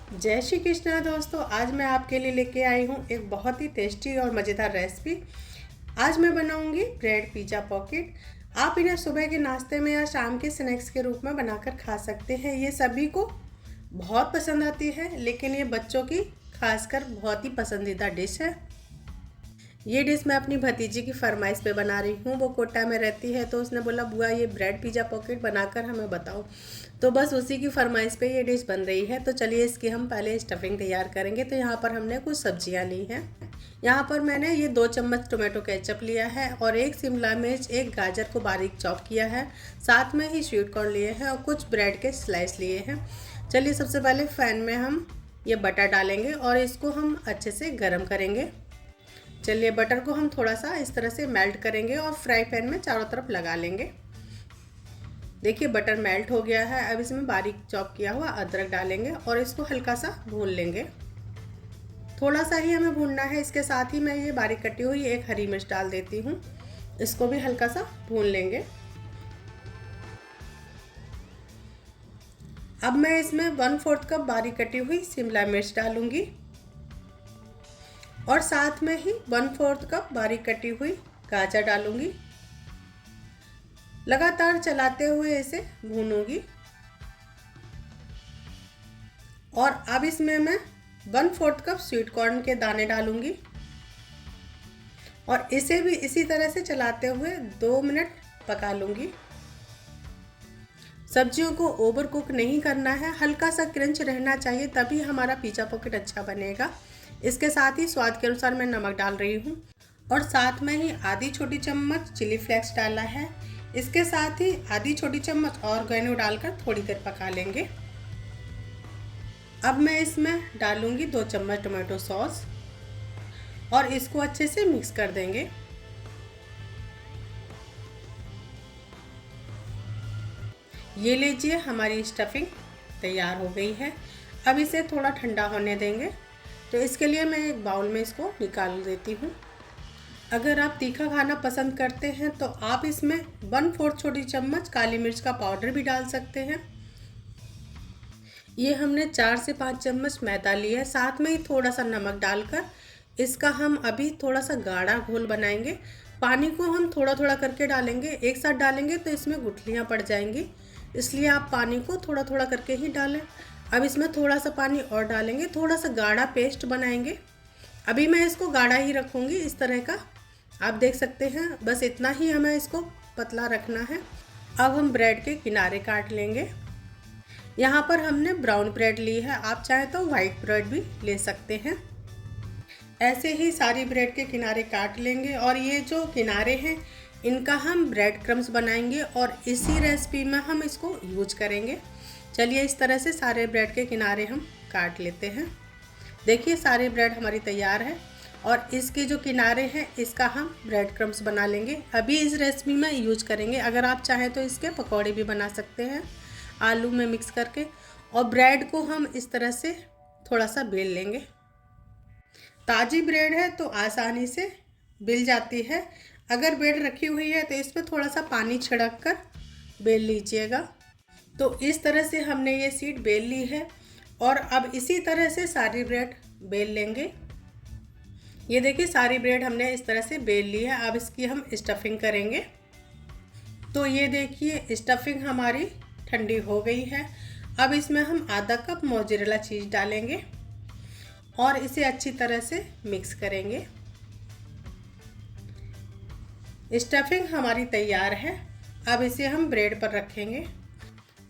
जय श्री कृष्णा दोस्तों। आज मैं आपके लिए लेके आई हूँ एक बहुत ही टेस्टी और मज़ेदार रेसिपी। आज मैं बनाऊँगी ब्रेड पिज़्ज़ा पॉकेट। आप इन्हें सुबह के नाश्ते में या शाम के स्नैक्स के रूप में बनाकर खा सकते हैं। ये सभी को बहुत पसंद आती है, लेकिन ये बच्चों की खासकर बहुत ही पसंदीदा डिश है। ये डिश मैं अपनी भतीजी की फरमाइश पे बना रही हूँ। वो कोटा में रहती है, तो उसने बोला बुआ ये ब्रेड पिज़्ज़ा पॉकेट बनाकर हमें बताओ। तो बस उसी की फरमाइश पे ये डिश बन रही है। तो चलिए इसकी हम पहले स्टफिंग तैयार करेंगे। तो यहाँ पर हमने कुछ सब्जियाँ ली हैं। यहाँ पर मैंने ये 2 चम्मच टोमेटो केचप लिया है और 1 शिमला मिर्च, 1 गाजर को बारीक चॉप किया है। साथ में ही स्वीट कॉर्न लिए हैं और कुछ ब्रेड के स्लाइस लिए हैं। चलिए सबसे पहले पैन में हम ये बटर डालेंगे और इसको हम अच्छे से गर्म करेंगे। चलिए बटर को हम थोड़ा सा इस तरह से मेल्ट करेंगे और फ्राई पैन में चारों तरफ लगा लेंगे। देखिए बटर मेल्ट हो गया है। अब इसमें बारीक चॉप किया हुआ अदरक डालेंगे और इसको हल्का सा भून लेंगे। थोड़ा सा ही हमें भूनना है। इसके साथ ही मैं ये बारीक कटी हुई 1 हरी मिर्च डाल देती हूँ। इसको भी हल्का सा भून लेंगे। अब मैं इसमें 1/4 कप बारीक कटी हुई शिमला मिर्च डालूंगी और साथ में ही 1/4 कप बारीक कटी हुई गाजर डालूंगी। लगातार चलाते हुए इसे भूनूंगी। और अब इसमें मैं 1/4 कप स्वीट कॉर्न के दाने डालूंगी और इसे भी इसी तरह से चलाते हुए 2 मिनट पका लूंगी। सब्जियों को ओवर कुक नहीं करना है, हल्का सा क्रंच रहना चाहिए, तभी हमारा पिज़्ज़ा पॉकेट अच्छा बनेगा। इसके साथ ही स्वाद के अनुसार मैं नमक डाल रही हूँ और साथ में ही आधी छोटी चम्मच चिली फ्लेक्स डाला है। इसके साथ ही आधी छोटी चम्मच ऑरिगेनो डालकर थोड़ी देर पका लेंगे। अब मैं इसमें डालूंगी 2 चम्मच टोमेटो सॉस और इसको अच्छे से मिक्स कर देंगे। ये लीजिए हमारी स्टफिंग तैयार हो गई है। अब इसे थोड़ा ठंडा होने देंगे। तो इसके लिए मैं एक बाउल में इसको निकाल देती हूँ। अगर आप तीखा खाना पसंद करते हैं तो आप इसमें 1/4 छोटी चम्मच काली मिर्च का पाउडर भी डाल सकते हैं। ये हमने 4 से 5 चम्मच मैदा लिया है। साथ में ही थोड़ा सा नमक डालकर इसका हम अभी थोड़ा सा गाढ़ा घोल बनाएंगे। पानी को हम थोड़ा थोड़ा करके डालेंगे। एक साथ डालेंगे तो इसमें गुठलियाँ पड़ जाएंगी, इसलिए आप पानी को थोड़ा थोड़ा करके ही डालें। अब इसमें थोड़ा सा पानी और डालेंगे, थोड़ा सा गाढ़ा पेस्ट बनाएंगे। अभी मैं इसको गाढ़ा ही रखूँगी इस तरह का, आप देख सकते हैं। बस इतना ही हमें इसको पतला रखना है। अब हम ब्रेड के किनारे काट लेंगे। यहाँ पर हमने ब्राउन ब्रेड ली है, आप चाहें तो वाइट ब्रेड भी ले सकते हैं। ऐसे ही सारी ब्रेड के किनारे काट लेंगे और ये जो किनारे हैं इनका हम ब्रेड क्रम्स बनाएंगे और इसी रेसिपी में हम इसको यूज करेंगे। चलिए इस तरह से सारे ब्रेड के किनारे हम काट लेते हैं। देखिए सारी ब्रेड हमारी तैयार है और इसके जो किनारे हैं इसका हम ब्रेड क्रम्स बना लेंगे। अभी इस रेसिपी में यूज करेंगे। अगर आप चाहें तो इसके पकौड़े भी बना सकते हैं आलू में मिक्स करके। और ब्रेड को हम इस तरह से थोड़ा सा बेल लेंगे। ताज़ी ब्रेड है तो आसानी से बिल जाती है। अगर ब्रेड रखी हुई है तो इसमें थोड़ा सा पानी छिड़क कर बेल लीजिएगा। तो इस तरह से हमने ये शीट बेल ली है और अब इसी तरह से सारी ब्रेड बेल लेंगे। ये देखिए सारी ब्रेड हमने इस तरह से बेल ली है। अब इसकी हम स्टफिंग करेंगे। तो ये देखिए स्टफिंग हमारी ठंडी हो गई है। अब इसमें हम आधा कप मोज़रेला चीज़ डालेंगे और इसे अच्छी तरह से मिक्स करेंगे। स्टफिंग हमारी तैयार है। अब इसे हम ब्रेड पर रखेंगे।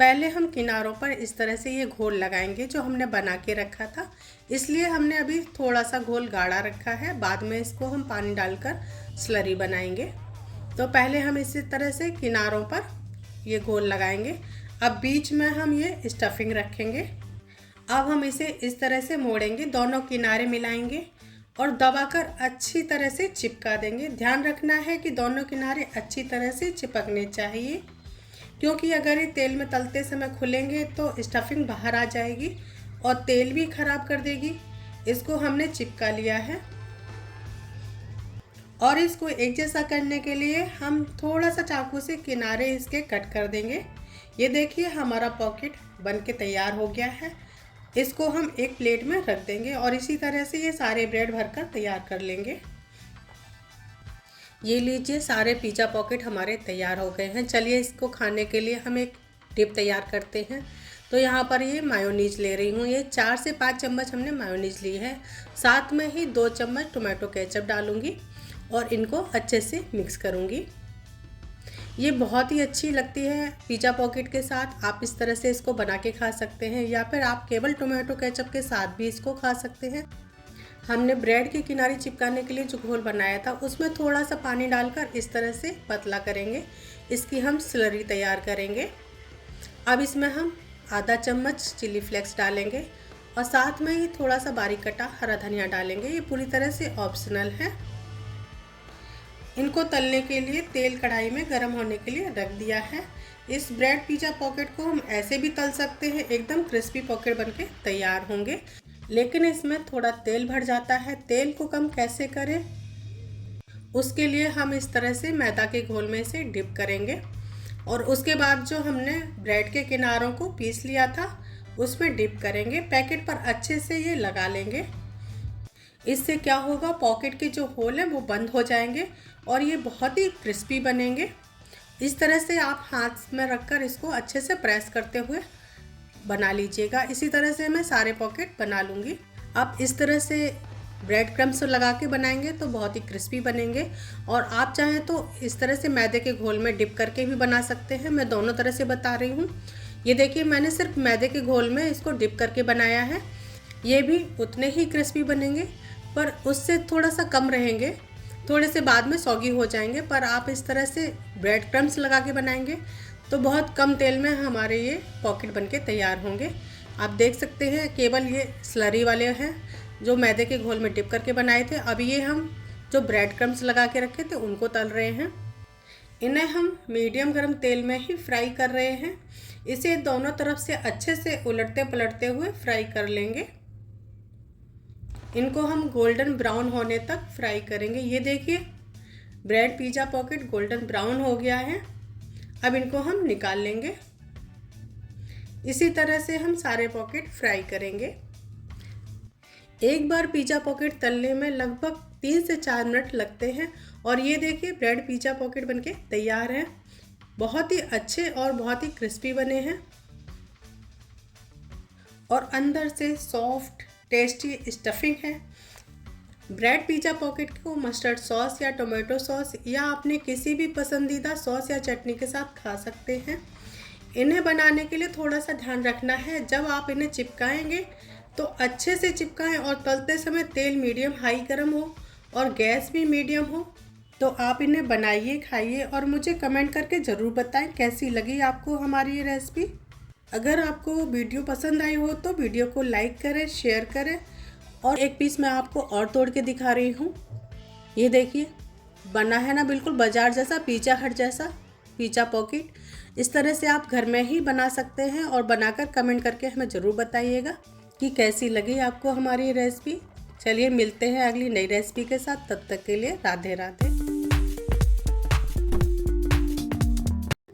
पहले हम किनारों पर इस तरह से ये घोल लगाएंगे जो हमने बना के रखा था, इसलिए हमने अभी थोड़ा सा घोल गाढ़ा रखा है। बाद में इसको हम पानी डालकर स्लरी बनाएंगे। तो पहले हम इसी तरह से किनारों पर ये घोल लगाएंगे। अब बीच में हम ये स्टफिंग रखेंगे। अब हम इसे इस तरह से मोड़ेंगे, दोनों किनारे मिलाएंगे और दबाकर अच्छी तरह से चिपका देंगे। ध्यान रखना है कि दोनों किनारे अच्छी तरह से चिपकने चाहिए, क्योंकि अगर ये तेल में तलते समय खुलेंगे तो स्टफिंग बाहर आ जाएगी और तेल भी खराब कर देगी। इसको हमने चिपका लिया है और इसको एक जैसा करने के लिए हम थोड़ा सा चाकू से किनारे इसके कट कर देंगे। ये देखिए हमारा पॉकेट बन के तैयार हो गया है। इसको हम एक प्लेट में रख देंगे और इसी तरह से ये सारे ब्रेड भरकर तैयार कर लेंगे। ये लीजिए, सारे पिज़्ज़ा पॉकेट हमारे तैयार हो गए हैं। चलिए इसको खाने के लिए हम एक डिप तैयार करते हैं। तो यहाँ पर ये मायोनीज ले रही हूँ। ये 4 से 5 चम्मच हमने मायोनीज ली है। साथ में ही 2 चम्मच टोमेटो केचप डालूँगी और इनको अच्छे से मिक्स करूँगी। ये बहुत ही अच्छी लगती है पिज़्ज़ा पॉकेट के साथ। आप इस तरह से इसको बना के खा सकते हैं या फिर आप केवल टोमेटो केचप के साथ भी इसको खा सकते हैं। हमने ब्रेड के किनारे चिपकाने के लिए जो घोल बनाया था उसमें थोड़ा सा पानी डालकर इस तरह से पतला करेंगे। इसकी हम स्लरी तैयार करेंगे। अब इसमें हम आधा चम्मच चिली फ्लेक्स डालेंगे और साथ में ही थोड़ा सा बारीक कटा हरा धनिया डालेंगे। ये पूरी तरह से ऑप्शनल है। इनको तलने के लिए तेल कढ़ाई में गर्म होने के लिए रख दिया है। इस ब्रेड पिज़्ज़ा पॉकेट को हम ऐसे भी तल सकते हैं, एकदम क्रिस्पी पॉकेट बनके तैयार होंगे। लेकिन इसमें थोड़ा तेल भर जाता है। तेल को कम कैसे करें, उसके लिए हम इस तरह से मैदा के घोल में इसे डिप करेंगे और उसके बाद जो हमने ब्रेड के किनारों को पीस लिया था उसमें डिप करेंगे। पैकेट पर अच्छे से ये लगा लेंगे। इससे क्या होगा, पॉकेट के जो होल हैं वो बंद हो जाएंगे और ये बहुत ही क्रिस्पी बनेंगे। इस तरह से आप हाथ में रखकर इसको अच्छे से प्रेस करते हुए बना लीजिएगा। इसी तरह से मैं सारे पॉकेट बना लूँगी। आप इस तरह से ब्रेड क्रम्स लगा के बनाएंगे तो बहुत ही क्रिस्पी बनेंगे और आप चाहें तो इस तरह से मैदे के घोल में डिप करके भी बना सकते हैं। मैं दोनों तरह से बता रही हूँ। ये देखिए, मैंने सिर्फ मैदे के घोल में इसको डिप करके बनाया है। ये भी उतने ही क्रिस्पी बनेंगे पर उससे थोड़ा सा कम रहेंगे, थोड़े से बाद में सॉगी हो जाएंगे। पर आप इस तरह से ब्रेड क्रम्स लगा के बनाएंगे तो बहुत कम तेल में हमारे ये पॉकेट बनके तैयार होंगे। आप देख सकते हैं, केवल ये स्लरी वाले हैं जो मैदे के घोल में डिप करके बनाए थे। अभी ये हम जो ब्रेड क्रम्स लगा के रखे थे उनको तल रहे हैं। इन्हें हम मीडियम गर्म तेल में ही फ्राई कर रहे हैं। इसे दोनों तरफ से अच्छे से उलटते पलटते हुए फ्राई कर लेंगे। इनको हम गोल्डन ब्राउन होने तक फ्राई करेंगे। ये देखिए, bread pizza pocket golden brown हो गया है। अब इनको हम निकाल लेंगे। इसी तरह से हम सारे पॉकेट फ्राई करेंगे। एक बार पिज़्ज़ा पॉकेट तलने में लगभग 3 से 4 मिनट लगते हैं और ये देखिए, ब्रेड पिज़्ज़ा पॉकेट बनके तैयार है। बहुत ही अच्छे और बहुत ही क्रिस्पी बने हैं और अंदर से सॉफ्ट टेस्टी स्टफिंग है। ब्रेड पिज़्ज़ा पॉकेट को मस्टर्ड सॉस या टोमेटो सॉस या अपने किसी भी पसंदीदा सॉस या चटनी के साथ खा सकते हैं। इन्हें बनाने के लिए थोड़ा सा ध्यान रखना है, जब आप इन्हें चिपकाएंगे तो अच्छे से चिपकाएं और तलते समय तेल मीडियम हाई गर्म हो और गैस भी मीडियम हो। तो आप इन्हें बनाइए, खाइए और मुझे कमेंट करके ज़रूर बताएं कैसी लगी आपको हमारी ये रेसिपी। अगर आपको वीडियो पसंद आई हो तो वीडियो को लाइक करें, शेयर करें। और एक पीस मैं आपको और तोड़ के दिखा रही हूँ। ये देखिए, बना है ना बिल्कुल बाजार जैसा, पिज़्ज़ा हट जैसा पिज़्ज़ा पॉकेट। इस तरह से आप घर में ही बना सकते हैं और बनाकर कमेंट करके हमें ज़रूर बताइएगा कि कैसी लगी आपको हमारी रेसिपी। चलिए मिलते हैं अगली नई रेसिपी के साथ। तब तक के लिए राधे राधे।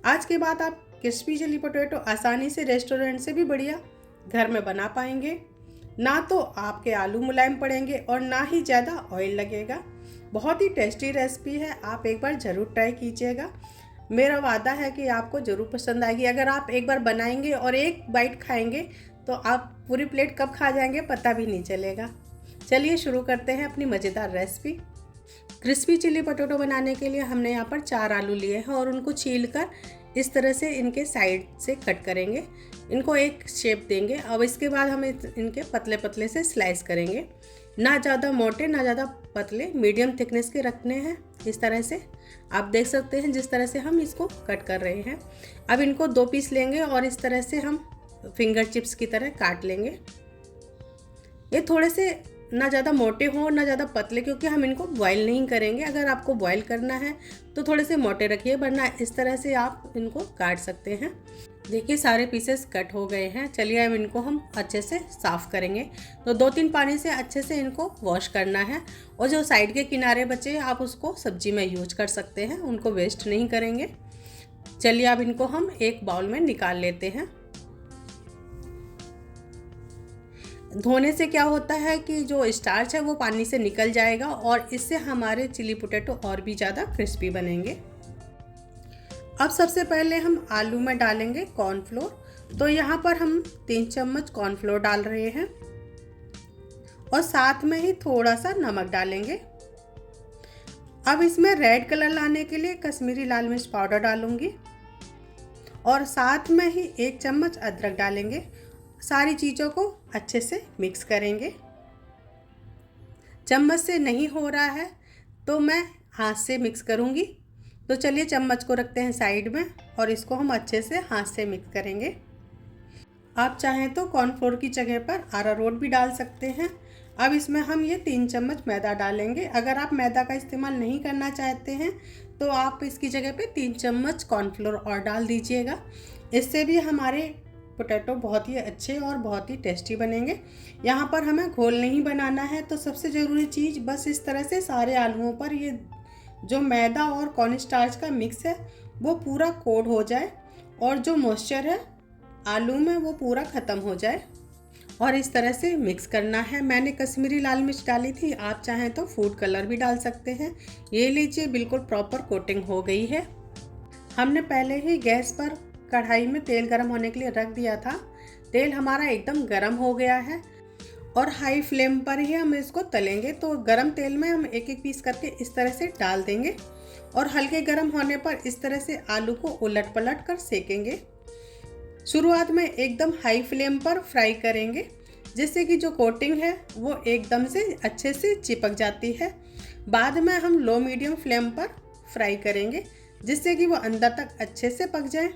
आज के बाद आप क्रिस्पी चिली पोटैटो आसानी से रेस्टोरेंट से भी बढ़िया घर में बना पाएंगे। ना तो आपके आलू मुलायम पड़ेंगे और ना ही ज़्यादा ऑयल लगेगा। बहुत ही टेस्टी रेसिपी है, आप एक बार ज़रूर ट्राई कीजिएगा। मेरा वादा है कि आपको ज़रूर पसंद आएगी। अगर आप एक बार बनाएंगे और एक बाइट खाएंगे तो आप पूरी प्लेट कब खा जाएंगे पता भी नहीं चलेगा। चलिए शुरू करते हैं अपनी मज़ेदार रेसिपी। क्रिस्पी चिली पोटैटो बनाने के लिए हमने यहाँ पर 4 आलू लिए हैं और उनको छीलकर इस तरह से इनके साइड से कट करेंगे। इनको एक शेप देंगे। अब इसके बाद हम इनके पतले पतले से स्लाइस करेंगे। ना ज़्यादा मोटे ना ज़्यादा पतले, मीडियम थिकनेस के रखने हैं। इस तरह से आप देख सकते हैं जिस तरह से हम इसको कट कर रहे हैं। अब इनको 2 पीस लेंगे और इस तरह से हम फिंगर चिप्स की तरह काट लेंगे। ये थोड़े से ना ज़्यादा मोटे हों ना ज़्यादा पतले, क्योंकि हम इनको बॉईल नहीं करेंगे। अगर आपको बॉईल करना है तो थोड़े से मोटे रखिए, वरना इस तरह से आप इनको काट सकते हैं। देखिए सारे पीसेस कट हो गए हैं। चलिए अब इनको हम अच्छे से साफ़ करेंगे। तो 2-3 पानी से अच्छे से इनको वॉश करना है और जो साइड के किनारे बचे आप उसको सब्जी में यूज कर सकते हैं, उनको वेस्ट नहीं करेंगे। चलिए अब इनको हम एक बाउल में निकाल लेते हैं। धोने से क्या होता है कि जो स्टार्च है वो पानी से निकल जाएगा और इससे हमारे चिली पोटैटो और भी ज़्यादा क्रिस्पी बनेंगे। अब सबसे पहले हम आलू में डालेंगे कॉर्नफ्लोर। तो यहाँ पर हम 3 चम्मच कॉर्नफ्लोर डाल रहे हैं और साथ में ही थोड़ा सा नमक डालेंगे। अब इसमें रेड कलर लाने के लिए कश्मीरी लाल मिर्च पाउडर डालूंगी और साथ में ही 1 चम्मच अदरक डालेंगे। सारी चीज़ों को अच्छे से मिक्स करेंगे। चम्मच से नहीं हो रहा है तो मैं हाथ से मिक्स करूंगी। तो चलिए चम्मच को रखते हैं साइड में और इसको हम अच्छे से हाथ से मिक्स करेंगे। आप चाहें तो कॉर्नफ्लोर की जगह पर अरारोट भी डाल सकते हैं। अब इसमें हम ये 3 चम्मच मैदा डालेंगे। अगर आप मैदा का इस्तेमाल नहीं करना चाहते हैं तो आप इसकी जगह पे 3 चम्मच कॉर्नफ्लोर और डाल दीजिएगा। इससे भी हमारे पोटैटो बहुत ही अच्छे और बहुत ही टेस्टी बनेंगे। यहाँ पर हमें घोल नहीं बनाना है, तो सबसे ज़रूरी चीज़ बस इस तरह से सारे आलूओं पर ये जो मैदा और कॉर्न स्टार्च का मिक्स है वो पूरा कोट हो जाए और जो मॉइस्चर है आलू में वो पूरा ख़त्म हो जाए और इस तरह से मिक्स करना है। मैंने कश्मीरी लाल मिर्च डाली थी, आप चाहें तो फूड कलर भी डाल सकते हैं। ये लीजिए बिल्कुल प्रॉपर कोटिंग हो गई है। हमने पहले ही गैस पर कढ़ाई में तेल गर्म होने के लिए रख दिया था। तेल हमारा एकदम गर्म हो गया है और हाई फ्लेम पर ही हम इसको तलेंगे। तो गरम तेल में हम एक एक पीस करके इस तरह से डाल देंगे और हल्के गर्म होने पर इस तरह से आलू को उलट पलट कर सेकेंगे। शुरुआत में एकदम हाई फ्लेम पर फ्राई करेंगे जिससे कि जो कोटिंग है वो एकदम से अच्छे से चिपक जाती है। बाद में हम लो मीडियम फ्लेम पर फ्राई करेंगे जिससे कि वो अंदर तक अच्छे से पक जाए।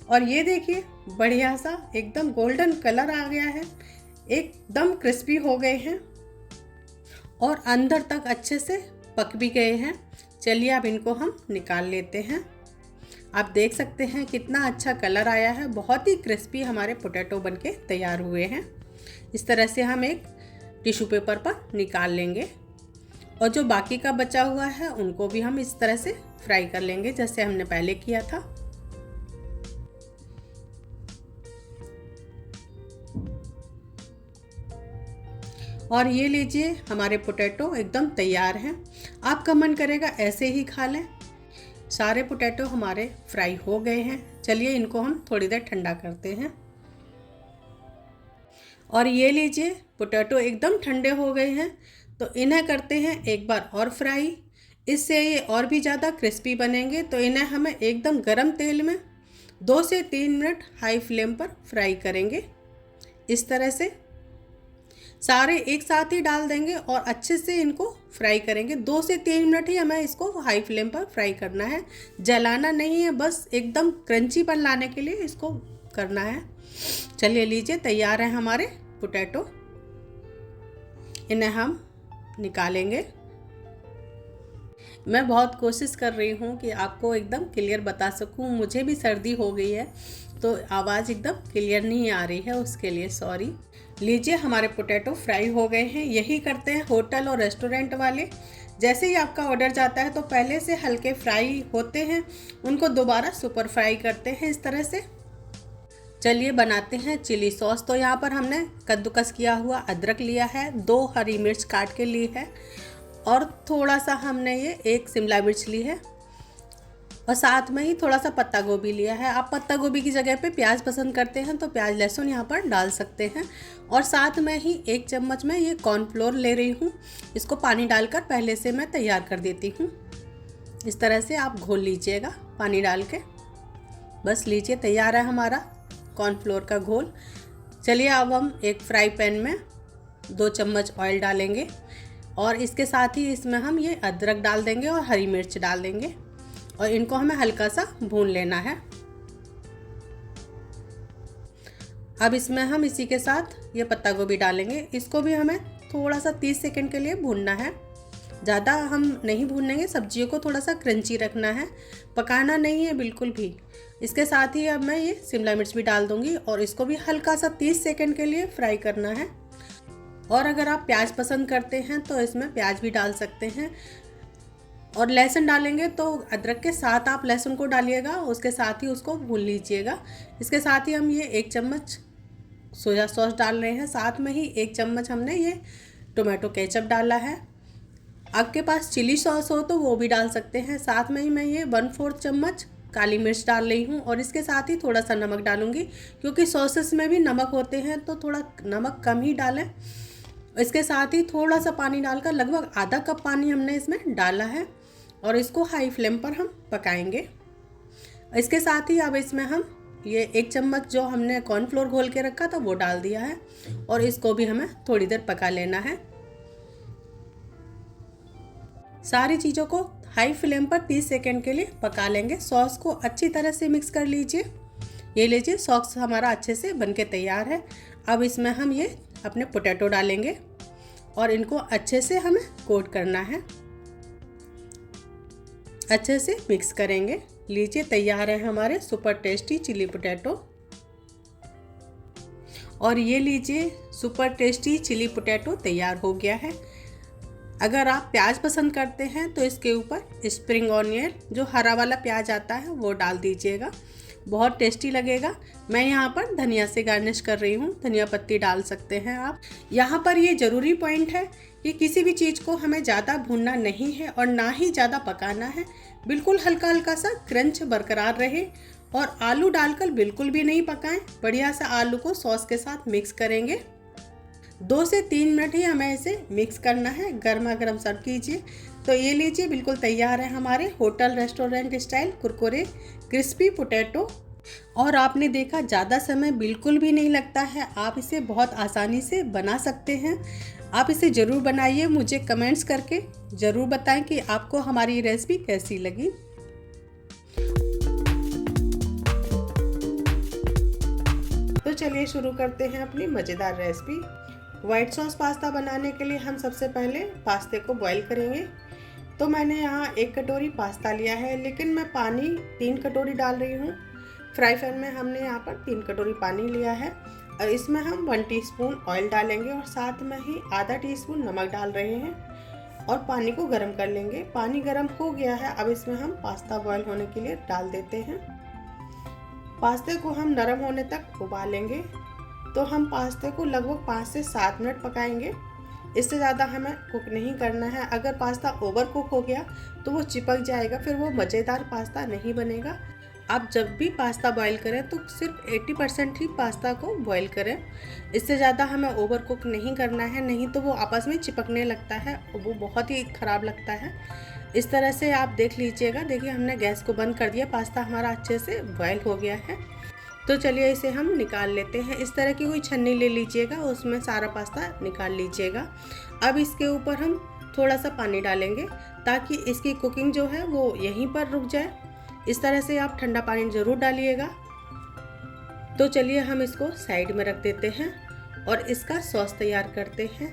और ये देखिए बढ़िया सा एकदम गोल्डन कलर आ गया है, एकदम क्रिस्पी हो गए हैं और अंदर तक अच्छे से पक भी गए हैं। चलिए अब इनको हम निकाल लेते हैं। आप देख सकते हैं कितना अच्छा कलर आया है, बहुत ही क्रिस्पी हमारे पोटैटो बनके तैयार हुए हैं। इस तरह से हम एक टिश्यू पेपर पर निकाल लेंगे और जो बाकी का बचा हुआ है उनको भी हम इस तरह से फ्राई कर लेंगे जैसे हमने पहले किया था। और ये लीजिए हमारे पोटैटो एकदम तैयार हैं। आपका मन करेगा ऐसे ही खा लें। सारे पोटैटो हमारे फ्राई हो गए हैं। चलिए इनको हम थोड़ी देर ठंडा करते हैं। और ये लीजिए पोटैटो एकदम ठंडे हो गए हैं, तो इन्हें करते हैं एक बार और फ्राई। इससे ये और भी ज़्यादा क्रिस्पी बनेंगे। तो इन्हें हमें एकदम गरम तेल में 2 से 3 मिनट हाई फ्लेम पर फ्राई करेंगे। इस तरह से सारे एक साथ ही डाल देंगे और अच्छे से इनको फ्राई करेंगे। 2 से 3 मिनट ही हमें इसको हाई फ्लेम पर फ्राई करना है, जलाना नहीं है, बस एकदम क्रंचीपन लाने के लिए इसको करना है। चलिए लीजिए तैयार है हमारे पोटैटो। इन्हें हम निकालेंगे। मैं बहुत कोशिश कर रही हूँ कि आपको एकदम क्लियर बता सकूँ। मुझे भी सर्दी हो गई है तो आवाज़ एकदम क्लियर नहीं आ रही है, उसके लिए सॉरी। लीजिए हमारे पोटैटो फ्राई हो गए हैं। यही करते हैं होटल और रेस्टोरेंट वाले। जैसे ही आपका ऑर्डर जाता है तो पहले से हल्के फ्राई होते हैं, उनको दोबारा सुपर फ्राई करते हैं इस तरह से। चलिए बनाते हैं चिली सॉस। तो यहाँ पर हमने कद्दूकस किया हुआ अदरक लिया है, 2 हरी मिर्च काट के ली है और थोड़ा सा हमने ये 1 शिमला मिर्च ली है और साथ में ही थोड़ा सा पत्ता गोभी लिया है। आप पत्ता गोभी की जगह पे प्याज पसंद करते हैं तो प्याज लहसुन यहाँ पर डाल सकते हैं। और साथ में ही 1 चम्मच में ये कॉर्नफ्लोर ले रही हूँ। इसको पानी डालकर पहले से मैं तैयार कर देती हूँ। इस तरह से आप घोल लीजिएगा पानी डाल के। बस लीजिए तैयार है हमारा कॉर्नफ्लोर का घोल। चलिए अब हम एक फ्राई पैन में 2 चम्मच ऑयल डालेंगे और इसके साथ ही इसमें हम ये अदरक डाल देंगे और हरी मिर्च डाल देंगे और इनको हमें हल्का सा भून लेना है। अब इसमें हम इसी के साथ ये पत्ता गोभी डालेंगे। इसको भी हमें थोड़ा सा 30 सेकंड के लिए भूनना है। ज़्यादा हम नहीं भूनेंगे, सब्जियों को थोड़ा सा क्रंची रखना है, पकाना नहीं है बिल्कुल भी। इसके साथ ही अब मैं ये शिमला मिर्च भी डाल दूँगी और इसको भी हल्का सा 30 सेकंड के लिए फ्राई करना है। और अगर आप प्याज पसंद करते हैं तो इसमें प्याज भी डाल सकते हैं। और लहसुन डालेंगे तो अदरक के साथ आप लहसुन को डालिएगा, उसके साथ ही उसको भून लीजिएगा। इसके साथ ही हम ये 1 चम्मच सोया सॉस डाल रहे हैं, साथ में ही 1 चम्मच हमने ये टोमेटो केचप डाला है। आपके पास चिली सॉस हो तो वो भी डाल सकते हैं। साथ में ही मैं ये 1/4 चम्मच काली मिर्च डाल रही हूँ और इसके साथ ही थोड़ा सा नमक डालूंगी, क्योंकि सॉसेस में भी नमक होते हैं तो थोड़ा नमक कम ही डालें। इसके साथ ही थोड़ा सा पानी डालकर, लगभग आधा कप पानी हमने इसमें डाला है और इसको हाई फ्लेम पर हम पकाएंगे। इसके साथ ही अब इसमें हम ये 1 चम्मच जो हमने कॉर्नफ्लोर घोल के रखा था वो डाल दिया है और इसको भी हमें थोड़ी देर पका लेना है। सारी चीज़ों को हाई फ्लेम पर 30 सेकेंड के लिए पका लेंगे। सॉस को अच्छी तरह से मिक्स कर लीजिए। ये लीजिए, सॉस हमारा अच्छे से बनके तैयार है। अब इसमें हम ये अपने पोटैटो डालेंगे और इनको अच्छे से हमें कोट करना है। अच्छे से मिक्स करेंगे। लीजिए, तैयार है हमारे सुपर टेस्टी चिली पोटैटो। और ये लीजिए, सुपर टेस्टी चिली पोटैटो तैयार हो गया है। अगर आप प्याज पसंद करते हैं तो इसके ऊपर स्प्रिंग ऑनियन, जो हरा वाला प्याज आता है, वो डाल दीजिएगा, बहुत टेस्टी लगेगा। मैं यहाँ पर धनिया से गार्निश कर रही हूँ, धनिया पत्ती डाल सकते हैं आप। यहाँ पर ये ज़रूरी पॉइंट है कि किसी भी चीज़ को हमें ज़्यादा भूनना नहीं है और ना ही ज़्यादा पकाना है। बिल्कुल हल्का हल्का सा क्रंच बरकरार रहे और आलू डालकर बिल्कुल भी नहीं पकाएं। बढ़िया सा आलू को सॉस के साथ मिक्स करेंगे। 2 से 3 मिनट ही हमें इसे मिक्स करना है। गर्मा गर्म सर्व कीजिए। तो ये लीजिए, बिल्कुल तैयार है हमारे hotel restaurant style Kurkure crispy potato. और आपने देखा, ज़्यादा समय बिल्कुल भी नहीं लगता है। आप इसे बहुत आसानी से बना सकते हैं। आप इसे ज़रूर बनाइए। मुझे कमेंट्स करके ज़रूर बताएं कि आपको हमारी रेसिपी कैसी लगी। तो चलिए शुरू करते हैं अपनी मज़ेदार रेसिपी। वाइट सॉस पास्ता बनाने के लिए हम सबसे पहले पास्ते को बॉईल करेंगे। तो मैंने यहाँ 1 कटोरी पास्ता लिया है, लेकिन मैं पानी 3 कटोरी डाल रही हूँ। फ्राई पैन में हमने यहाँ पर 3 कटोरी पानी लिया है और इसमें हम 1 टीस्पून ऑयल डालेंगे और साथ में ही आधा टीस्पून नमक डाल रहे हैं और पानी को गर्म कर लेंगे। पानी गर्म हो गया है, अब इसमें हम पास्ता बॉईल होने के लिए डाल देते हैं। पास्ते को हम नरम होने तक उबालेंगे। तो हम पास्ते को लगभग 5 से 7 मिनट पकाएंगे। इससे ज़्यादा हमें कुक नहीं करना है। अगर पास्ता ओवर कुक हो गया तो वो चिपक जाएगा, फिर वो मज़ेदार पास्ता नहीं बनेगा। आप जब भी पास्ता बॉईल करें तो सिर्फ 80% ही पास्ता को बॉईल करें। इससे ज़्यादा हमें ओवर कुक नहीं करना है, नहीं तो वो आपस में चिपकने लगता है और वो बहुत ही ख़राब लगता है। इस तरह से आप देख लीजिएगा। देखिए, हमने गैस को बंद कर दिया, पास्ता हमारा अच्छे से बॉईल हो गया है। तो चलिए इसे हम निकाल लेते हैं। इस तरह की कोई छन्नी ले लीजिएगा, उसमें सारा पास्ता निकाल लीजिएगा। अब इसके ऊपर हम थोड़ा सा पानी डालेंगे ताकि इसकी कुकिंग जो है वो यहीं पर रुक जाए। इस तरह से आप ठंडा पानी ज़रूर डालिएगा। तो चलिए हम इसको साइड में रख देते हैं और इसका सॉस तैयार करते हैं।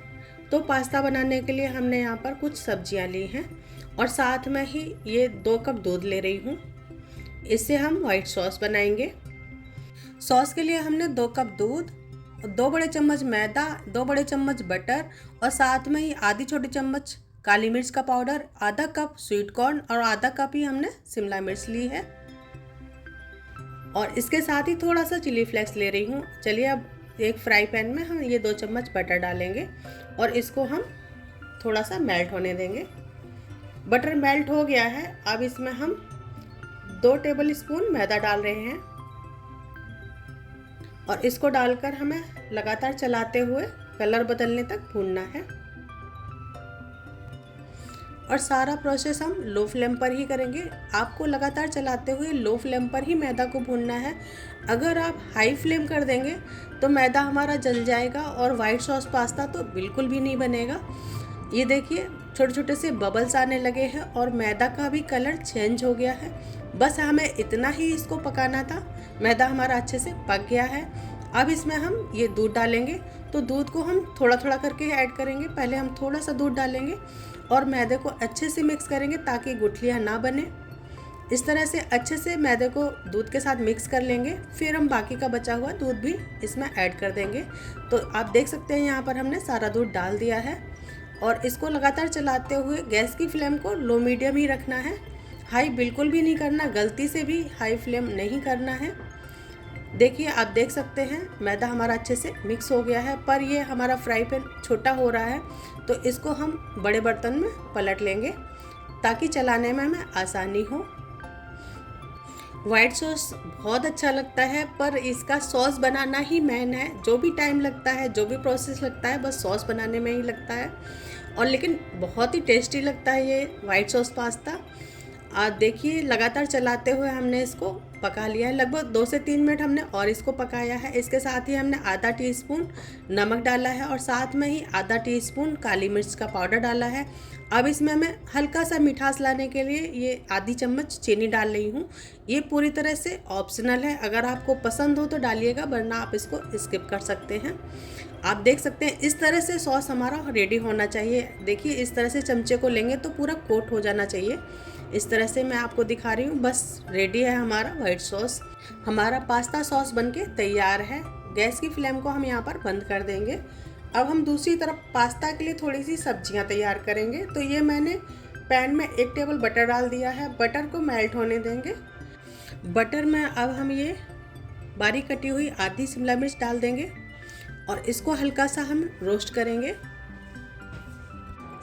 तो पास्ता बनाने के लिए हमने यहाँ पर कुछ सब्जियाँ ली हैं और साथ में ही ये 2 कप दूध ले रही हूँ। इससे हम वाइट सॉस बनाएंगे। सॉस के लिए हमने 2 कप दूध, 2 बड़े चम्मच मैदा, 2 बड़े चम्मच बटर और साथ में ही आधी छोटी चम्मच काली मिर्च का पाउडर, आधा कप स्वीट कॉर्न और आधा कप ही हमने शिमला मिर्च ली है और इसके साथ ही थोड़ा सा चिली फ्लेक्स ले रही हूँ। चलिए अब एक फ्राई पैन में हम ये 2 चम्मच बटर डालेंगे और इसको हम थोड़ा सा मेल्ट होने देंगे। बटर मेल्ट हो गया है। अब इसमें हम 2 टेबल स्पून मैदा डाल रहे हैं और इसको डालकर हमें लगातार चलाते हुए कलर बदलने तक भूनना है और सारा प्रोसेस हम लो फ्लेम पर ही करेंगे। आपको लगातार चलाते हुए लो फ्लेम पर ही मैदा को भूनना है। अगर आप हाई फ्लेम कर देंगे तो मैदा हमारा जल जाएगा और वाइट सॉस पास्ता तो बिल्कुल भी नहीं बनेगा। ये देखिए, छोटे छोटे से बबल्स आने लगे हैं और मैदा का भी कलर चेंज हो गया है। बस हमें इतना ही इसको पकाना था। मैदा हमारा अच्छे से पक गया है। अब इसमें हम ये दूध डालेंगे। तो दूध को हम थोड़ा थोड़ा करके ऐड करेंगे। पहले हम थोड़ा सा दूध डालेंगे और मैदे को अच्छे से मिक्स करेंगे ताकि गुठलियाँ ना बने। इस तरह से अच्छे से मैदे को दूध के साथ मिक्स कर लेंगे। फिर हम बाकी का बचा हुआ दूध भी इसमें ऐड कर देंगे। तो आप देख सकते हैं यहाँ पर हमने सारा दूध डाल दिया है और इसको लगातार चलाते हुए गैस की फ्लेम को लो मीडियम ही रखना है। हाई बिल्कुल भी नहीं करना, गलती से भी हाई फ्लेम नहीं करना है। देखिए आप देख सकते हैं मैदा हमारा अच्छे से मिक्स हो गया है, पर ये हमारा फ्राई पैन छोटा हो रहा है, तो इसको हम बड़े बर्तन में पलट लेंगे ताकि चलाने में हमें आसानी हो। वाइट सॉस बहुत अच्छा लगता है, पर इसका सॉस बनाना ही मेन है। जो भी टाइम लगता है, जो भी प्रोसेस लगता है, बस सॉस बनाने में ही लगता है। और लेकिन बहुत ही टेस्टी लगता है ये वाइट सॉस पास्ता। आज देखिए लगातार चलाते हुए हमने इसको पका लिया है, लगभग 2 से 3 मिनट हमने और इसको पकाया है। इसके साथ ही हमने आधा टीस्पून नमक डाला है और साथ में ही आधा टीस्पून काली मिर्च का पाउडर डाला है। अब इसमें मैं हल्का सा मिठास लाने के लिए ये आधी चम्मच चीनी डाल रही हूँ। ये पूरी तरह से ऑप्शनल है, अगर आपको पसंद हो तो डालिएगा, वरना आप इसको स्किप कर सकते हैं। आप देख सकते हैं इस तरह से सॉस हमारा रेडी होना चाहिए। देखिए इस तरह से चमचे को लेंगे तो पूरा कोट हो जाना चाहिए। इस तरह से मैं आपको दिखा रही हूँ, बस रेडी है हमारा वाइट सॉस। हमारा पास्ता सॉस बनके तैयार है। गैस की फ्लेम को हम यहाँ पर बंद कर देंगे। अब हम दूसरी तरफ पास्ता के लिए थोड़ी सी सब्जियाँ तैयार करेंगे। तो ये मैंने पैन में 1 टेबल बटर डाल दिया है। बटर को मेल्ट होने देंगे। बटर में अब हम ये बारीक कटी हुई आधी शिमला मिर्च डाल देंगे और इसको हल्का सा हम रोस्ट करेंगे।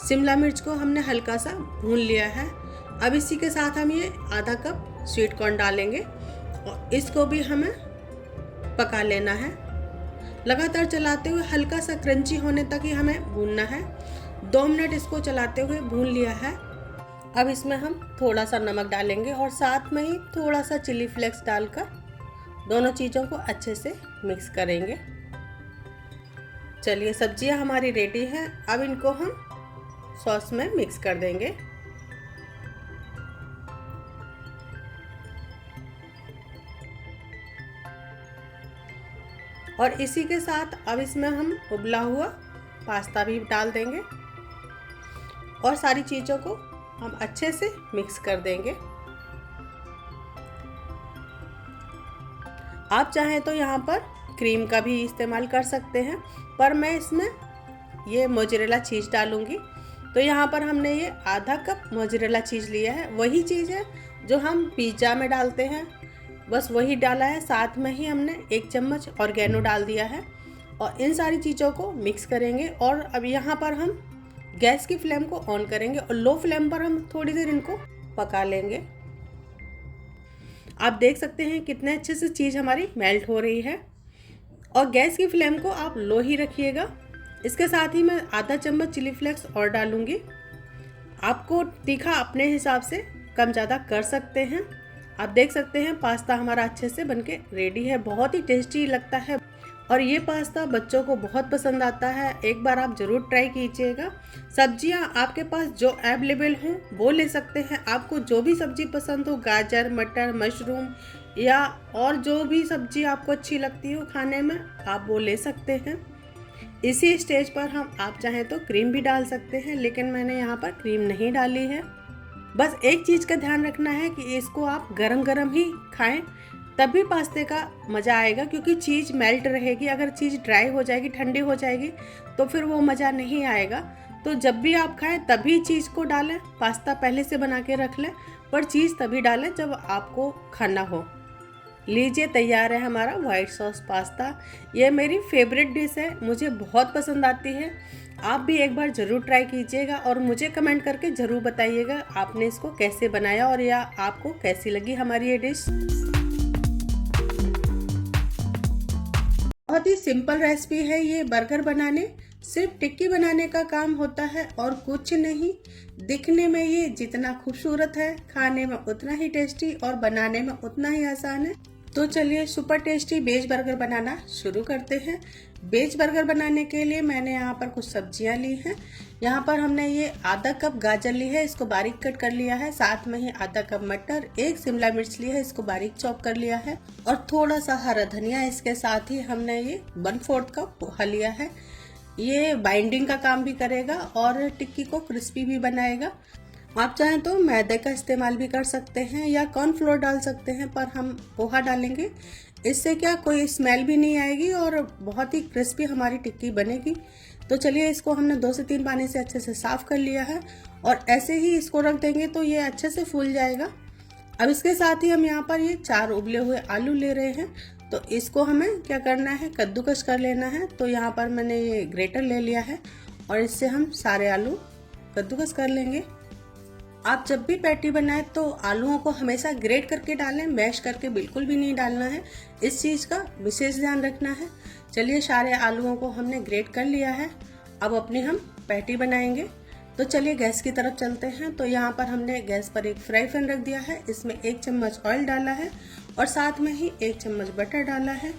शिमला मिर्च को हमने हल्का सा भून लिया है। अब इसी के साथ हम ये आधा कप स्वीट कॉर्न डालेंगे और इसको भी हमें पका लेना है। लगातार चलाते हुए हल्का सा क्रंची होने तक ही हमें भूनना है। 2 मिनट इसको चलाते हुए भून लिया है। अब इसमें हम थोड़ा सा नमक डालेंगे और साथ में ही थोड़ा सा चिली फ्लेक्स डालकर दोनों चीज़ों को अच्छे से मिक्स करेंगे। चलिए सब्जियां हमारी रेडी हैं। अब इनको हम सॉस में मिक्स कर देंगे। और इसी के साथ अब इसमें हम उबला हुआ पास्ता भी डाल देंगे और सारी चीज़ों को हम अच्छे से मिक्स कर देंगे। आप चाहें तो यहाँ पर क्रीम का भी इस्तेमाल कर सकते हैं, पर मैं इसमें ये मोज़रेला चीज़ डालूँगी। तो यहाँ पर हमने ये आधा कप मोज़रेला चीज़ लिया है। वही चीज़ है जो हम पिज़्ज़ा में डालते हैं, बस वही डाला है। साथ में ही हमने 1 चम्मच ऑर्गेनो डाल दिया है और इन सारी चीज़ों को मिक्स करेंगे। और अब यहाँ पर हम गैस की फ्लेम को ऑन करेंगे और लो फ्लेम पर हम थोड़ी देर इनको पका लेंगे। आप देख सकते हैं कितने अच्छे से चीज़ हमारी मेल्ट हो रही है। और गैस की फ्लेम को आप लो ही रखिएगा। इसके साथ ही मैं आधा चम्मच चिली फ्लेक्स और डालूँगी। आपको तीखा अपने हिसाब से कम ज़्यादा कर सकते हैं। आप देख सकते हैं पास्ता हमारा अच्छे से बनके रेडी है। बहुत ही टेस्टी लगता है और ये पास्ता बच्चों को बहुत पसंद आता है। एक बार आप ज़रूर ट्राई कीजिएगा। सब्जियां आपके पास जो अवेलेबल हों वो ले सकते हैं। आपको जो भी सब्जी पसंद हो, गाजर, मटर, मशरूम या और जो भी सब्जी आपको अच्छी लगती हो खाने में, आप वो ले सकते हैं। इसी स्टेज पर आप चाहें तो क्रीम भी डाल सकते हैं, लेकिन मैंने यहाँ पर क्रीम नहीं डाली है। बस एक चीज़ का ध्यान रखना है कि इसको आप गरम गरम ही खाएं, तभी पास्ते का मज़ा आएगा, क्योंकि चीज़ मेल्ट रहेगी। अगर चीज़ ड्राई हो जाएगी, ठंडी हो जाएगी, तो फिर वो मज़ा नहीं आएगा। तो जब भी आप खाएं तभी चीज़ को डालें। पास्ता पहले से बना के रख लें, पर चीज़ तभी डालें जब आपको खाना हो। लीजिए तैयार है हमारा वाइट सॉस पास्ता। ये मेरी फेवरेट डिश है, मुझे बहुत पसंद आती है। आप भी एक बार ज़रूर ट्राई कीजिएगा और मुझे कमेंट करके ज़रूर बताइएगा आपने इसको कैसे बनाया और या आपको कैसी लगी हमारी ये डिश। बहुत ही सिंपल रेसिपी है ये बर्गर बनाने। सिर्फ टिक्की बनाने का काम होता है और कुछ नहीं। दिखने में ये जितना खूबसूरत है, खाने में उतना ही टेस्टी और बनाने में उतना ही आसान है। तो चलिए सुपर टेस्टी वेज बर्गर बनाना शुरू करते हैं। वेज बर्गर बनाने के लिए मैंने यहाँ पर कुछ सब्जियाँ ली हैं। यहाँ पर हमने ये आधा कप गाजर ली है, इसको बारीक कट कर लिया है। साथ में ही आधा कप मटर, 1 शिमला मिर्च ली है, इसको बारीक चॉप कर लिया है और थोड़ा सा हरा धनिया। इसके साथ ही हमने ये 1/4 कप पोहा लिया है। ये बाइंडिंग का काम भी करेगा और टिक्की को क्रिस्पी भी बनाएगा। आप चाहें तो मैदे का इस्तेमाल भी कर सकते हैं या कॉर्नफ्लोर डाल सकते हैं, पर हम पोहा डालेंगे। इससे क्या कोई स्मेल भी नहीं आएगी और बहुत ही क्रिस्पी हमारी टिक्की बनेगी। तो चलिए इसको हमने 2 से 3 पानी से अच्छे से साफ कर लिया है और ऐसे ही इसको रख देंगे तो ये अच्छे से फूल जाएगा। अब इसके साथ ही हम यहाँ पर ये 4 उबले हुए आलू ले रहे हैं। तो इसको हमें क्या करना है, कद्दूकस कर लेना है। तो यहाँ पर मैंने ये ग्रेटर ले लिया है और इससे हम सारे आलू कद्दूकस कर लेंगे। आप जब भी पैटी बनाएं तो आलूओं को हमेशा ग्रेट करके डालें, मैश करके बिल्कुल भी नहीं डालना है। इस चीज़ का विशेष ध्यान रखना है। चलिए सारे आलूओं को हमने ग्रेट कर लिया है। अब अपनी हम पैटी बनाएंगे। तो चलिए गैस की तरफ चलते हैं। तो यहाँ पर हमने गैस पर एक फ्राई पैन रख दिया है। इसमें 1 चम्मच ऑयल डाला है और साथ में ही 1 चम्मच बटर डाला है।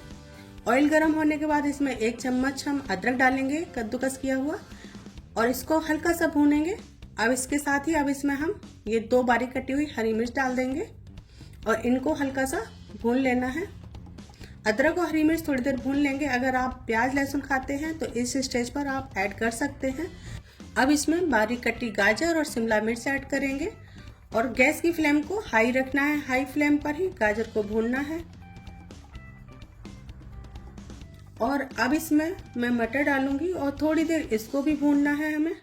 ऑयल गर्म होने के बाद इसमें 1 चम्मच हम अदरक डालेंगे कद्दूकस किया हुआ और इसको हल्का सा भूनेंगे। अब इसके साथ ही अब इसमें हम ये 2 बारीक कटी हुई हरी मिर्च डाल देंगे और इनको हल्का सा भून लेना है। अदरक और हरी मिर्च थोड़ी देर भून लेंगे। अगर आप प्याज लहसुन खाते हैं तो इस स्टेज पर आप ऐड कर सकते हैं। अब इसमें बारीक कटी गाजर और शिमला मिर्च ऐड करेंगे और गैस की फ्लेम को हाई रखना है। हाई फ्लेम पर ही गाजर को भूनना है। और अब इसमें मैं मटर डालूंगी और थोड़ी देर इसको भी भूनना है हमें।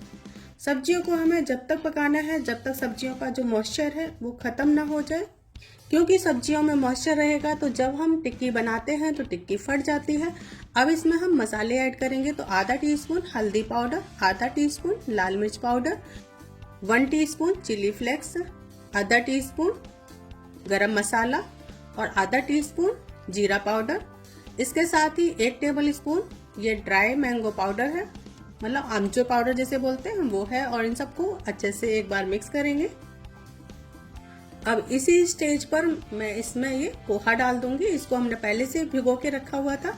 सब्जियों को हमें जब तक पकाना है जब तक सब्जियों का जो मॉइस्चर है वो खत्म ना हो जाए, क्योंकि सब्जियों में मॉइस्चर रहेगा तो जब हम टिक्की बनाते हैं तो टिक्की फट जाती है। अब इसमें हम मसाले ऐड करेंगे। तो आधा टीस्पून हल्दी पाउडर, आधा टीस्पून लाल मिर्च पाउडर, 1 टीस्पून चिली फ्लेक्स, आधा टीस्पून गरम मसाला और आधा टीस्पून जीरा पाउडर। इसके साथ ही 1 टेबल स्पून ये ड्राई मैंगो पाउडर है, मतलब आमचूर पाउडर जैसे बोलते हैं वो है। और इन सबको अच्छे से एक बार मिक्स करेंगे। अब इसी स्टेज पर मैं इसमें ये पोहा डाल दूंगी। इसको हमने पहले से भिगो के रखा हुआ था।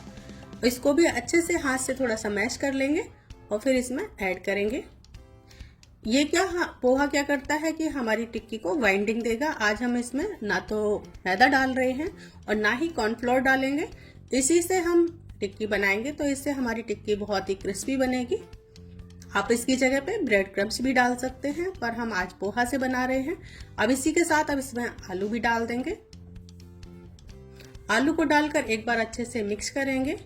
इसको भी अच्छे से हाथ से थोड़ा सा मैश कर लेंगे और फिर इसमें ऐड करेंगे। ये पोहा क्या करता है कि हमारी टिक्की को बाइंडिंग देगा। आज हम इसमें ना तो मैदा डाल रहे हैं और ना ही कॉर्नफ्लोर डालेंगे। इसी से हम टिक्की बनाएंगे तो इससे हमारी टिक्की बहुत ही क्रिस्पी बनेगी। आप इसकी जगह पे ब्रेड क्रम्स भी डाल सकते हैं, पर हम आज पोहा से बना रहे हैं। अब इसी के साथ अब इसमें आलू भी डाल देंगे। आलू को डालकर एक बार अच्छे से मिक्स करेंगे।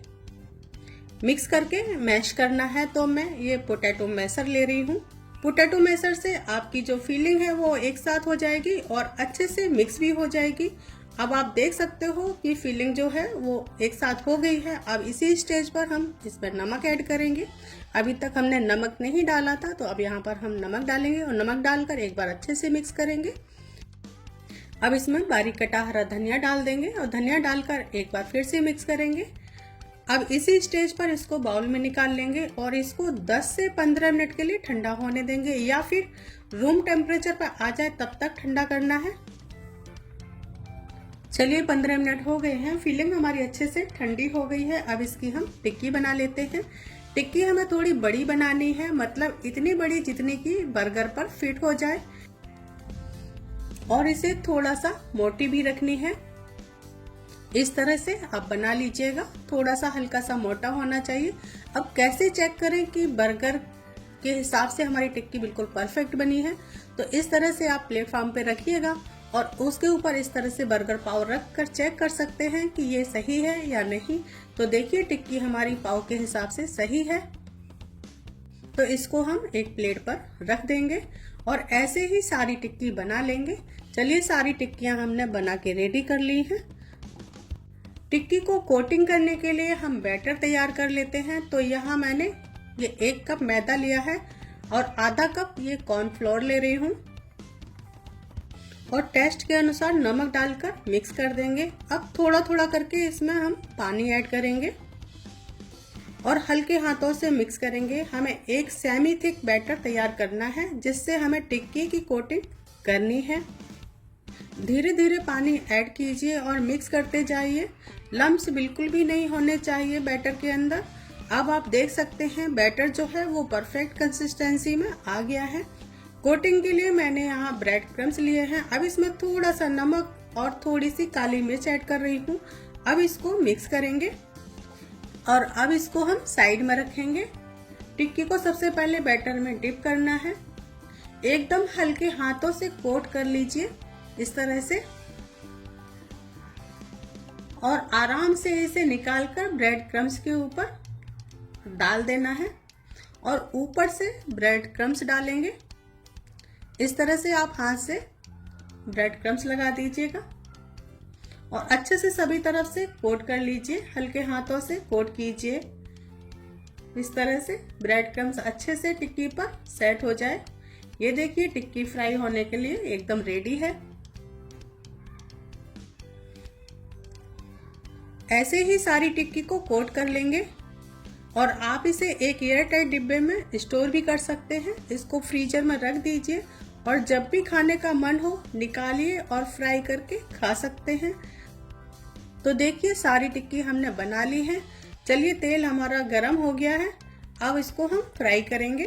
मिक्स करके मैश करना है। तो मैं ये पोटैटो मैशर ले रही हूँ। पोटैटो मैशर से आपकी जो फीलिंग है वो एक साथ हो जाएगी और अच्छे से मिक्स भी हो जाएगी। अब आप देख सकते हो कि फीलिंग जो है वो एक साथ हो गई है। अब इसी स्टेज पर हम इसमें नमक ऐड करेंगे। अभी तक हमने नमक नहीं डाला था तो अब यहाँ पर हम नमक डालेंगे और नमक डालकर एक बार अच्छे से मिक्स करेंगे। अब इसमें बारीक कटा हरा धनिया डाल देंगे और धनिया डालकर एक बार फिर से मिक्स करेंगे। अब इसी स्टेज पर इसको बाउल में निकाल लेंगे और इसको 10 से 15 मिनट के लिए ठंडा होने देंगे, या फिर रूम टेम्परेचर पर आ जाए तब तक ठंडा करना है। चलिए 15 मिनट हो गए हैं। फीलिंग हमारी अच्छे से ठंडी हो गई है। अब इसकी हम टिक्की बना लेते हैं। टिक्की हमें थोड़ी बड़ी बनानी है, मतलब इतनी बड़ी जितनी की बर्गर पर फिट हो जाए, और इसे थोड़ा सा मोटी भी रखनी है। इस तरह से आप बना लीजिएगा। थोड़ा सा हल्का सा मोटा होना चाहिए। अब कैसे चेक करें कि बर्गर के हिसाब से हमारी टिक्की बिल्कुल परफेक्ट बनी है? तो इस तरह से आप प्लेटफॉर्म पे रखिएगा और उसके ऊपर इस तरह से बर्गर पाव रख कर चेक कर सकते हैं कि ये सही है या नहीं। तो देखिए टिक्की हमारी पाव के हिसाब से सही है। तो इसको हम एक प्लेट पर रख देंगे और ऐसे ही सारी टिक्की बना लेंगे। चलिए सारी टिक्कियां हमने बना के रेडी कर ली हैं। टिक्की को कोटिंग करने के लिए हम बैटर तैयार कर लेते हैं। तो यहाँ मैंने ये 1 कप मैदा लिया है और आधा कप ये कॉर्नफ्लोर ले रही हूँ और टेस्ट के अनुसार नमक डालकर मिक्स कर देंगे। अब थोड़ा थोड़ा करके इसमें हम पानी ऐड करेंगे और हल्के हाथों से मिक्स करेंगे। हमें एक सेमी थिक बैटर तैयार करना है जिससे हमें टिक्की की कोटिंग करनी है। धीरे धीरे पानी ऐड कीजिए और मिक्स करते जाइए। लम्स बिल्कुल भी नहीं होने चाहिए बैटर के अंदर। अब आप देख सकते हैं बैटर जो है वो परफेक्ट कंसिस्टेंसी में आ गया है। कोटिंग के लिए मैंने यहाँ ब्रेड क्रम्स लिए हैं। अब इसमें थोड़ा सा नमक और थोड़ी सी काली मिर्च ऐड कर रही हूँ। अब इसको मिक्स करेंगे और अब इसको हम साइड में रखेंगे। टिक्की को सबसे पहले बैटर में डिप करना है। एकदम हल्के हाथों से कोट कर लीजिए इस तरह से और आराम से इसे निकालकर ब्रेड क्रम्स के ऊपर डाल देना है और ऊपर से ब्रेड क्रम्स डालेंगे। इस तरह से आप हाथ से ब्रेड क्रम्स लगा दीजिएगा और अच्छे से सभी तरफ से कोट कर लीजिए, हल्के हाथों से कोट कीजिए। इस तरह से ब्रेड क्रम्स अच्छे से टिक्की पर सेट हो जाए। ये देखिए टिक्की फ्राई होने के लिए एकदम रेडी है। ऐसे ही सारी टिक्की को कोट कर लेंगे और आप इसे एक एयर टाइट डिब्बे में स्टोर भी कर सकते हैं। इसको फ्रीजर में रख दीजिए और जब भी खाने का मन हो निकालिए और फ्राई करके खा सकते हैं। तो देखिए सारी टिक्की हमने बना ली है। चलिए तेल हमारा गरम हो गया है, अब इसको हम फ्राई करेंगे।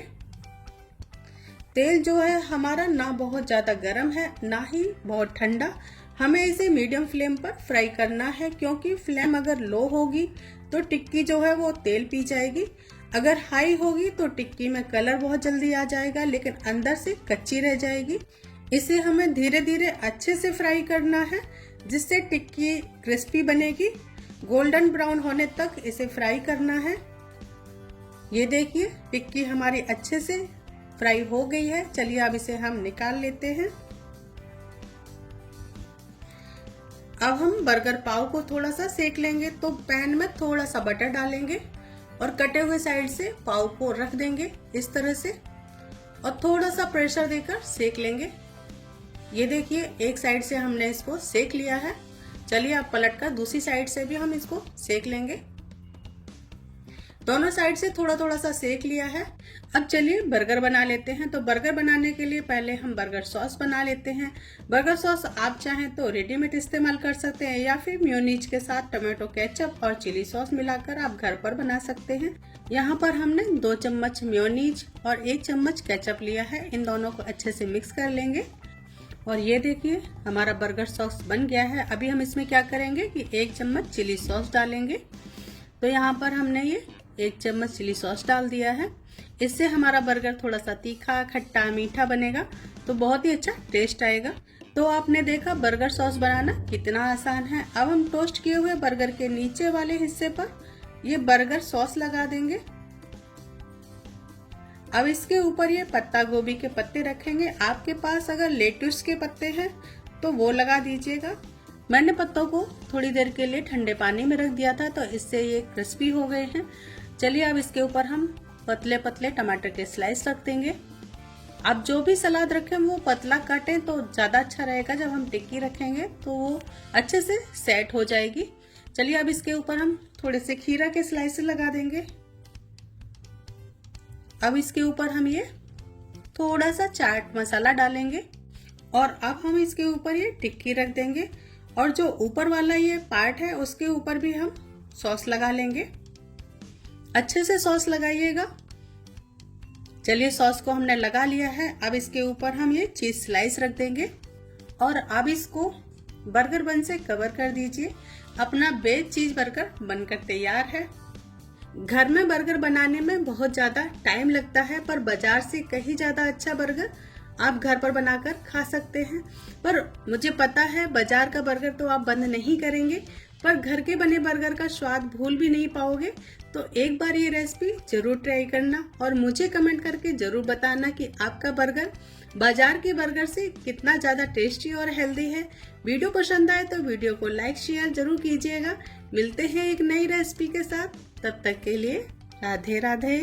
तेल जो है हमारा ना बहुत ज़्यादा गरम है ना ही बहुत ठंडा, हमें इसे मीडियम फ्लेम पर फ्राई करना है, क्योंकि फ्लेम अगर लो होगी तो टिक्की जो है वो तेल पी जाएगी। अगर हाई होगी तो टिक्की में कलर बहुत जल्दी आ जाएगा लेकिन अंदर से कच्ची रह जाएगी। इसे हमें धीरे धीरे अच्छे से फ्राई करना है जिससे टिक्की क्रिस्पी बनेगी। गोल्डन ब्राउन होने तक इसे फ्राई करना है। ये देखिए टिक्की हमारी अच्छे से फ्राई हो गई है। चलिए अब इसे हम निकाल लेते हैं। अब हम बर्गर पाव को थोड़ा सा सेक लेंगे। तो पैन में थोड़ा सा बटर डालेंगे और कटे हुए साइड से पाव को रख देंगे इस तरह से और थोड़ा सा प्रेशर देकर सेक लेंगे। ये देखिए एक साइड से हमने इसको सेक लिया है। चलिए अब पलटकर दूसरी साइड से भी हम इसको सेक लेंगे। दोनों साइड से थोड़ा थोड़ा सा सेक लिया है। अब चलिए बर्गर बना लेते हैं। तो बर्गर बनाने के लिए पहले हम बर्गर सॉस बना लेते हैं। बर्गर सॉस आप चाहें तो रेडीमेड इस्तेमाल कर सकते हैं या फिर मेयोनीज के साथ टोमेटो केचप और चिली सॉस मिलाकर आप घर पर बना सकते हैं। यहाँ पर हमने 2 चम्मच मेयोनीज और 1 चम्मच केचप लिया है। इन दोनों को अच्छे से मिक्स कर लेंगे और ये देखिए हमारा बर्गर सॉस बन गया है। अभी हम इसमें क्या करेंगे कि 1 चम्मच चिली सॉस डालेंगे। तो यहाँ पर हमने ये 1 चम्मच चिली सॉस डाल दिया है। इससे हमारा बर्गर थोड़ा सा तीखा खट्टा मीठा बनेगा तो बहुत ही अच्छा टेस्ट आएगा। तो आपने देखा बर्गर सॉस बनाना कितना आसान है। अब हम टोस्ट किए हुए बर्गर के नीचे वाले हिस्से पर ये बर्गर सॉस लगा देंगे। अब इसके ऊपर ये पत्ता गोभी के पत्ते रखेंगे। आपके पास अगर लेट्यूस के पत्ते हैं तो वो लगा दीजिएगा। मैंने पत्तों को थोड़ी देर के लिए ठंडे पानी में रख दिया था तो इससे ये क्रिस्पी हो गए हैं। चलिए अब इसके ऊपर हम पतले पतले टमाटर के स्लाइस रख देंगे। आप जो भी सलाद रखें वो पतला काटें तो ज़्यादा अच्छा रहेगा। जब हम टिक्की रखेंगे तो वो अच्छे से सेट हो जाएगी। चलिए अब इसके ऊपर हम थोड़े से खीरा के स्लाइस लगा देंगे। अब इसके ऊपर हम ये थोड़ा सा चाट मसाला डालेंगे और अब हम इसके ऊपर ये टिक्की रख देंगे और जो ऊपर वाला ये पार्ट है उसके ऊपर भी हम सॉस लगा लेंगे। अच्छे से सॉस लगाइएगा। चलिए सॉस को हमने लगा लिया है। अब इसके ऊपर हम ये चीज स्लाइस रख देंगे और अब इसको बर्गर बन से कवर कर दीजिए। अपना बेस्ड चीज बर्गर बनकर तैयार है। घर में बर्गर बनाने में बहुत ज़्यादा टाइम लगता है पर बाजार से कहीं ज़्यादा अच्छा बर्गर आप घर पर बनाकर खा सकते हैं। पर मुझे पता है बाजार का बर्गर तो आप बंद नहीं करेंगे पर घर के बने बर्गर का स्वाद भूल भी नहीं पाओगे। तो एक बार ये रेसिपी जरूर ट्राई करना और मुझे कमेंट करके जरूर बताना कि आपका बर्गर बाजार के बर्गर से कितना ज़्यादा टेस्टी और हेल्दी है। वीडियो पसंद आए तो वीडियो को लाइक शेयर जरूर कीजिएगा। मिलते हैं एक नई रेसिपी के साथ, तब तक के लिए राधे राधे।